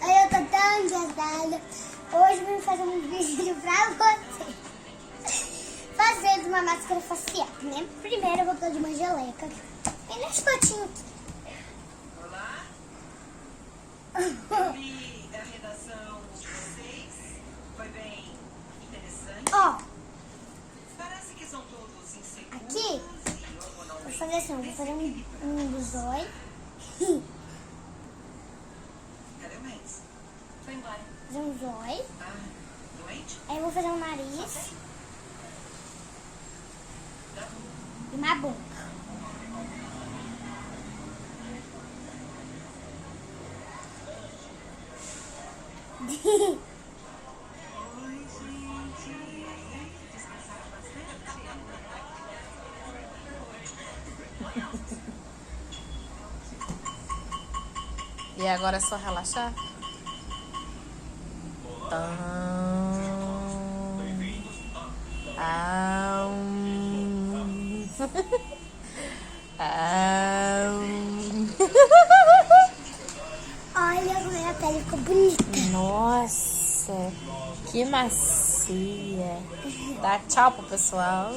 Ai, eu tô tão engasgada. Hoje eu vim fazer um vídeo pra você. Fazendo uma máscara facial, né? Primeiro eu vou pôr de uma geleca. E nesse potinho aqui. Olá. Eu vi a redação de vocês. Foi bem interessante. Ó. Parece que são todos inseguros. Aqui. Vou fazer assim, vou fazer um dos dois. Cadê o Mendes? Foi embora. Fazer um zóio. Ah, doente? Aí eu vou fazer um nariz. E uma boca. E agora é só relaxar? Olha como a pele ficou bonita. Nossa, que macia. Dá tchau pro pessoal.